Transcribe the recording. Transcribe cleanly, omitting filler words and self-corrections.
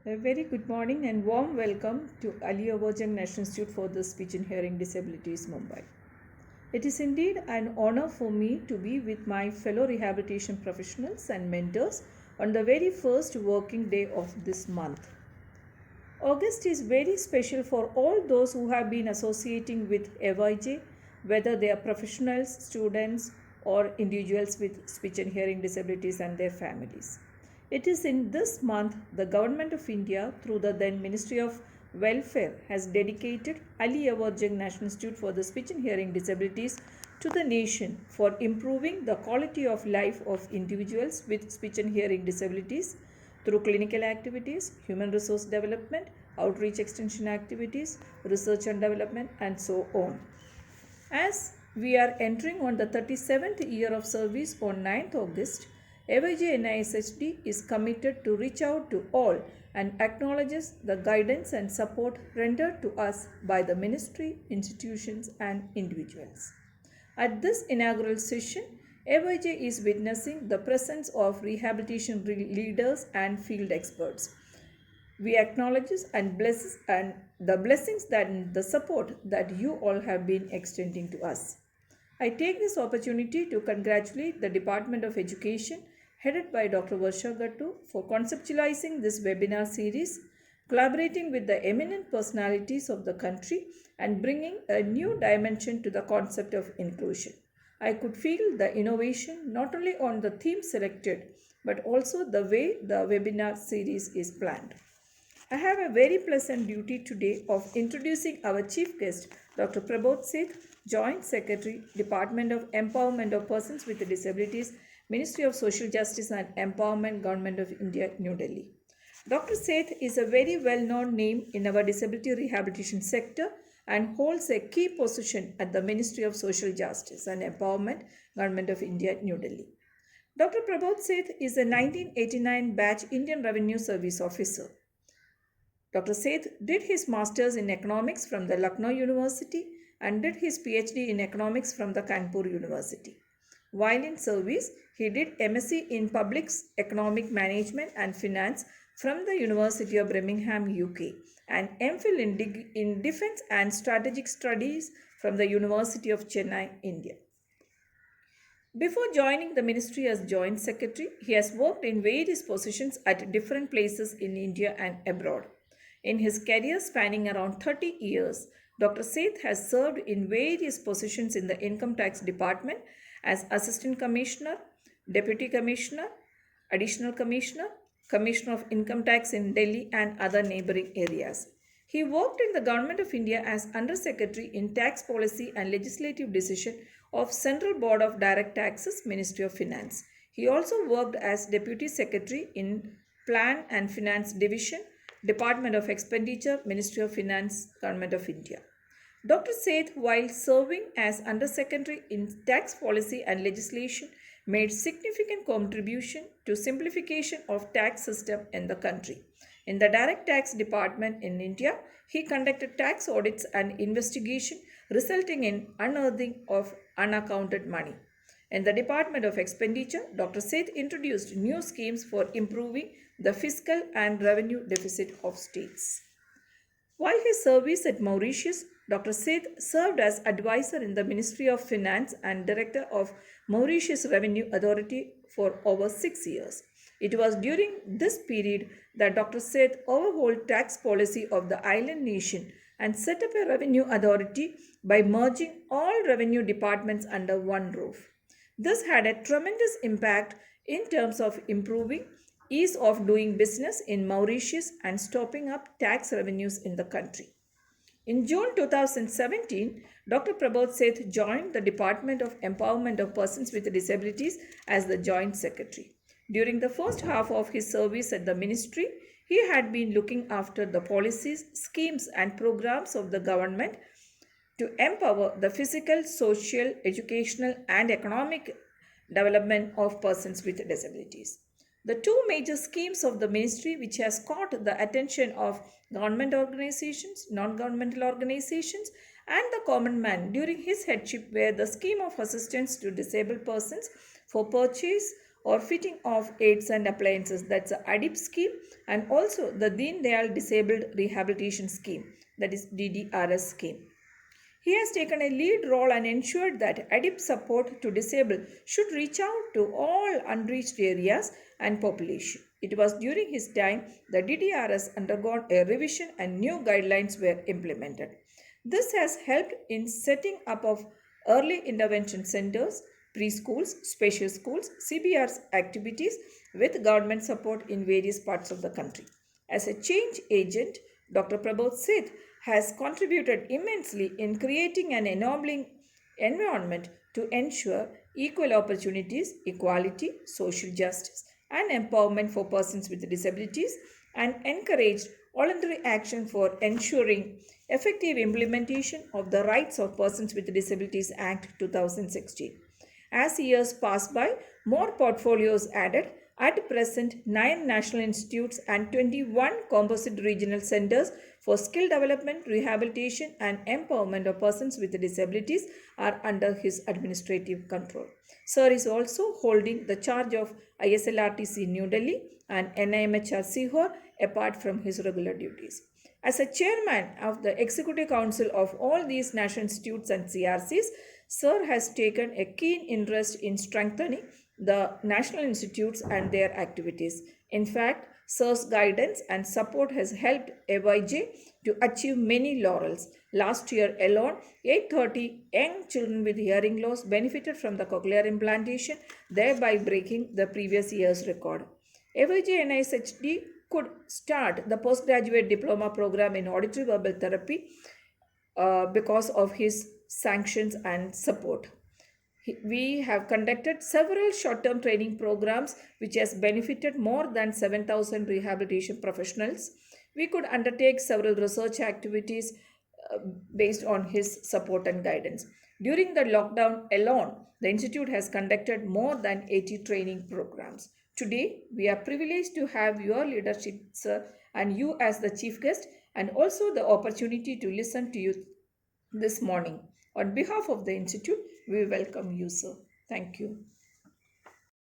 A very good morning and warm welcome to Ali Awajang National Institute for the Speech and Hearing Disabilities, Mumbai. It is indeed an honor for me to be with my fellow rehabilitation professionals and mentors on the very first working day of this month. August is very special for all those who have been associating with AYJ, whether they are professionals, students, or individuals with speech and hearing disabilities and their families. It is in this month the Government of India, through the then Ministry of Welfare, has dedicated Ali Award Jung National Institute for the Speech and Hearing Disabilities to the nation for improving the quality of life of individuals with speech and hearing disabilities through clinical activities, human resource development, outreach extension activities, research and development, and so on. As we are entering on the 37th year of service on 9th August, AYJ NISHD is committed to reach out to all and acknowledges the guidance and support rendered to us by the ministry, institutions, and individuals. At this inaugural session, AYJ is witnessing the presence of rehabilitation leaders and field experts. We acknowledge and bless and the blessings that the support that you all have been extending to us. I take this opportunity to congratulate the Department of Education headed by Dr. Varsha Gattu for conceptualizing this webinar series, collaborating with the eminent personalities of the country and bringing a new dimension to the concept of inclusion. I could feel the innovation not only on the theme selected but also the way the webinar series is planned. I have a very pleasant duty today of introducing our chief guest, Dr. Prabodh Seth, Joint Secretary, Department of Empowerment of Persons with Disabilities, Ministry of Social Justice and Empowerment, Government of India, New Delhi. Dr. Seth is a very well-known name in our disability rehabilitation sector and holds a key position at the Ministry of Social Justice and Empowerment, Government of India, New Delhi. Dr. Prabodh Seth is a 1989 batch Indian Revenue Service officer. Dr. Seth did his master's in economics from the Lucknow University and did his PhD in economics from the Kanpur University. While in service, he did MSc in Public Economic Management and Finance from the University of Birmingham, UK, and MPhil in Defense and Strategic Studies from the University of Chennai, India. Before joining the ministry as Joint Secretary, he has worked in various positions at different places in India and abroad. In his career spanning around 30 years, Dr. Seth has served in various positions in the Income Tax Department as Assistant Commissioner, Deputy Commissioner, Additional Commissioner, Commissioner of Income Tax in Delhi and other neighboring areas. He worked in the Government of India as Under Secretary in Tax Policy and Legislative Decision of Central Board of Direct Taxes, Ministry of Finance. He also worked as Deputy Secretary in Plan and Finance Division, Department of Expenditure, Ministry of Finance, Government of India. Dr. Seth, while serving as Under Secretary in Tax Policy and Legislation, made significant contribution to simplification of tax system in the country. In the Direct Tax Department in India, he conducted tax audits and investigation resulting in unearthing of unaccounted money. In the Department of Expenditure, Dr. Seth introduced new schemes for improving the fiscal and revenue deficit of states. While his service at Mauritius, Dr. Seth served as advisor in the Ministry of Finance and director of Mauritius Revenue Authority for over 6 years. It was during this period that Dr. Seth overhauled tax policy of the island nation and set up a revenue authority by merging all revenue departments under one roof. This had a tremendous impact in terms of improving ease of doing business in Mauritius and stopping up tax revenues in the country. In June 2017, Dr. Prabodh Seth joined the Department of Empowerment of Persons with Disabilities as the Joint Secretary. During the first half of his service at the ministry, he had been looking after the policies, schemes, and programs of the government to empower the physical, social, educational, and economic development of persons with disabilities. The two major schemes of the ministry which has caught the attention of government organizations, non-governmental organizations and the common man during his headship were the scheme of assistance to disabled persons for purchase or fitting of aids and appliances. That's the ADIP scheme, and also the Deen Dayal Disabled Rehabilitation Scheme, that is DDRS scheme. He has taken a lead role and ensured that ADIP support to disabled should reach out to all unreached areas and population. It was during his time the DDRS undergone a revision and new guidelines were implemented. This has helped in setting up of early intervention centers, preschools, special schools, CBR's activities with government support in various parts of the country. As a change agent, Dr. Prabodh Seth has contributed immensely in creating an enabling environment to ensure equal opportunities, equality, social justice, and empowerment for persons with disabilities, and encouraged voluntary action for ensuring effective implementation of the Rights of Persons with Disabilities Act 2016. As years pass by, more portfolios added. At present, 9 national institutes and 21 composite regional centers for skill development, rehabilitation, and empowerment of persons with disabilities are under his administrative control. Sir is also holding the charge of ISLRTC New Delhi and NIMHR Sihor apart from his regular duties. As a chairman of the Executive Council of all these national institutes and CRCs, Sir has taken a keen interest in strengthening the national institutes and their activities. In fact, Sir's guidance and support has helped AYJ to achieve many laurels. Last year alone, 830 young children with hearing loss benefited from the cochlear implantation, thereby breaking the previous year's record. AYJ NISHD could start the postgraduate diploma program in auditory verbal therapy because of his sanctions and support. We have conducted several short-term training programs which has benefited more than 7,000 rehabilitation professionals. We could undertake several research activities based on his support and guidance. During the lockdown alone, the Institute has conducted more than 80 training programs. Today, we are privileged to have your leadership, sir, and you as the chief guest, and also the opportunity to listen to you this morning. On behalf of the Institute, we welcome you, sir. Thank you.